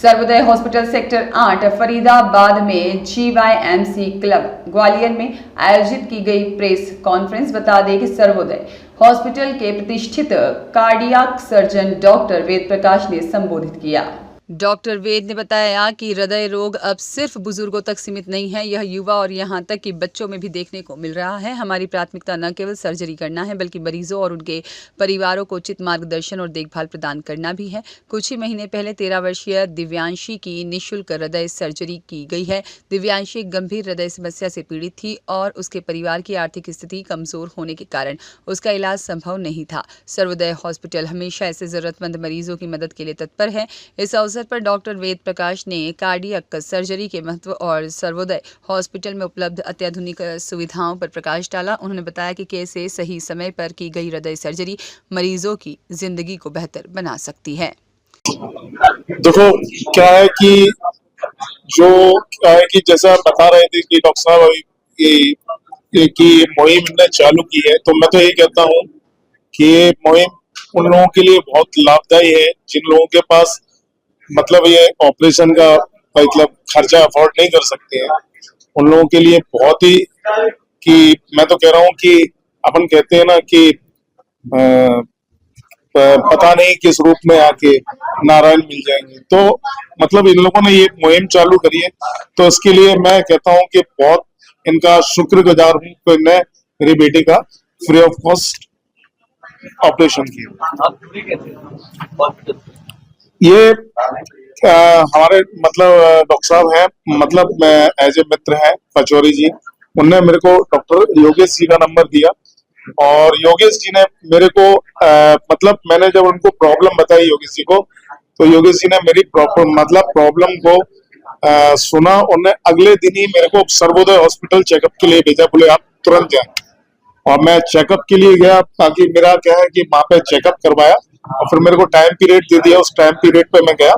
Sarvodaya hospital sector 8 Faridabad में GYMC club Gwalior में आयोजित की गई प्रेस कॉन्फ्रेंस। बता दें कि सर्वोदय हॉस्पिटल के प्रतिष्ठित cardiac surgeon doctor Ved Prakash ने संबोधित किया। डॉक्टर वेद ने बताया कि हृदय रोग अब सिर्फ बुजुर्गों तक सीमित नहीं है, यह युवा और यहां तक कि बच्चों में भी देखने को मिल रहा है। हमारी प्राथमिकता न केवल सर्जरी करना है बल्कि मरीजों और उनके परिवारों को उचित मार्गदर्शन और देखभाल प्रदान करना भी है। कुछ ही महीने पहले 13 वर्षीय दिव्यांशी की निःशुल्क हृदय सर्जरी की गई है। दिव्यांशी एक गंभीर हृदय समस्या से पीड़ित थी और उसके परिवार की आर्थिक स्थिति कमजोर होने के कारण उसका इलाज संभव नहीं था। सर्वोदय हॉस्पिटल हमेशा ऐसे जरूरतमंद मरीजों की मदद के लिए तत्पर है। इस अवसर पर डॉक्टर वेद प्रकाश ने कार्डियक सर्जरी के महत्व और सर्वोदय हॉस्पिटल में उपलब्ध अत्याधुनिक सुविधाओं पर प्रकाश डाला। उन्होंने बताया कि कैसे सही समय पर की गई हृदय सर्जरी मरीजों की जिंदगी को बेहतर बना सकती है। देखो क्या है कि जैसा बता रहे थे कि डॉक्टर साहब की मुहिम ने चालू की है, तो मैं तो यही कहता हूँ कि ये मुहिम उन लोगों के लिए बहुत लाभदायी है जिन लोगों के पास मतलब ये ऑपरेशन का मतलब खर्चा अफोर्ड नहीं कर सकते हैं। उन लोगों के लिए बहुत ही कि मैं तो कह रहा हूँ कि अपन कहते हैं ना कि पता नहीं किस रूप में आके नारायण मिल जाएंगे, तो मतलब इन लोगों ने ये मुहिम चालू करी है, तो इसके लिए मैं कहता हूँ कि बहुत इनका शुक्रगुजार हूँ कि इन्हें मेरी बेटी का फ्री ऑफ कॉस्ट ऑपरेशन किया। ये हमारे मतलब डॉक्टर साहब हैं, मतलब एज ए मित्र हैं पचौरी जी, उनने मेरे को डॉक्टर योगेश जी का नंबर दिया और योगेश जी ने मेरे को मतलब मैंने जब उनको प्रॉब्लम बताई योगेश जी को, तो योगेश जी ने मेरी प्रॉब्लम को सुना। उन्होंने अगले दिन ही मेरे को सर्वोदय हॉस्पिटल चेकअप के लिए भेजा, बोले आप तुरंत जाए। और मैं चेकअप के लिए गया, ताकि मेरा क्या है कि वहां पे चेकअप करवाया और फिर मेरे को टाइम पीरियड दे दिया। उस टाइम पीरियड पे मैं गया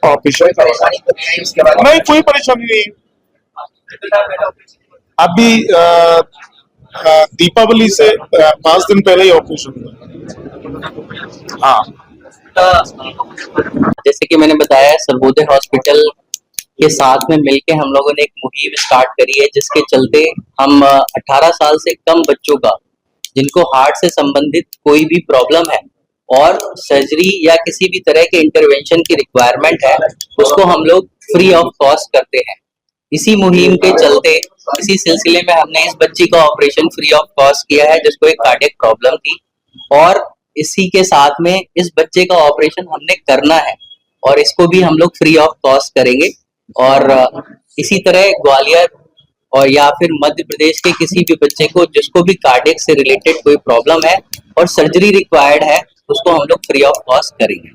ऑपरेशन नहीं, कोई परेशानी नहीं। अभी दीपावली से 5 दिन पहले ही ऑपरेशन हुआ। हाँ, जैसे कि मैंने बताया, सर्वोदय हॉस्पिटल के साथ में मिलके हम लोगों ने एक मुहिम स्टार्ट करी है, जिसके चलते हम 18 साल से कम बच्चों का जिनको हार्ट से संबंधित कोई भी प्रॉब्लम है और सर्जरी या किसी भी तरह के इंटरवेंशन की रिक्वायरमेंट है, उसको हम लोग फ्री ऑफ कॉस्ट करते हैं। इसी मुहिम के चलते इसी सिलसिले में हमने इस बच्ची का ऑपरेशन फ्री ऑफ कॉस्ट किया है, जिसको एक कार्डियक प्रॉब्लम थी, और इसी के साथ में इस बच्चे का ऑपरेशन हमने करना है और इसको भी हम लोग फ्री ऑफ कॉस्ट करेंगे। और इसी तरह ग्वालियर और या फिर मध्य प्रदेश के किसी भी बच्चे को जिसको भी कार्डियक से रिलेटेड कोई प्रॉब्लम है और सर्जरी रिक्वायर्ड है, उसको हम लोग फ्री ऑफ कॉस्ट करेंगे।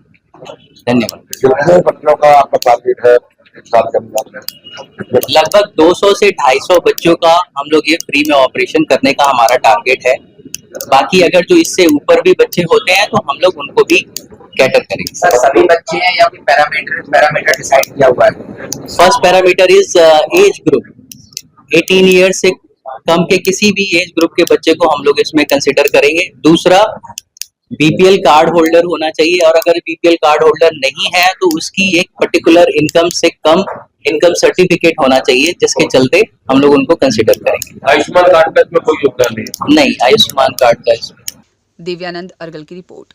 धन्यवाद। कितने बच्चों का आपका टारगेट है एक साल के अंदर? लगभग 200 से 250 बच्चों का हम लोग ये फ्री में ऑपरेशन करने का हमारा टारगेट है। बाकी अगर जो इससे ऊपर भी बच्चे होते हैं तो हम लोग उनको भी कैटर करेंगे। सर, सभी बच्चे हैं या कोई पैरामीटर डिसाइड किया हुआ है? First parameter is age group. 18 years से कम के किसी भी एज ग्रुप के बच्चे को हम लोग इसमें कंसिडर करेंगे। दूसरा, बीपीएल कार्ड होल्डर होना चाहिए, और अगर बीपीएल कार्ड होल्डर नहीं है तो उसकी एक पर्टिकुलर इनकम से कम इनकम सर्टिफिकेट होना चाहिए, जिसके चलते हम लोग उनको कंसिडर करेंगे। आयुष्मान कार्ड का इसमें कोई योगदान नहीं? नहीं, आयुष्मान कार्ड का इसमें। दिव्यानंद अर्गल की रिपोर्ट।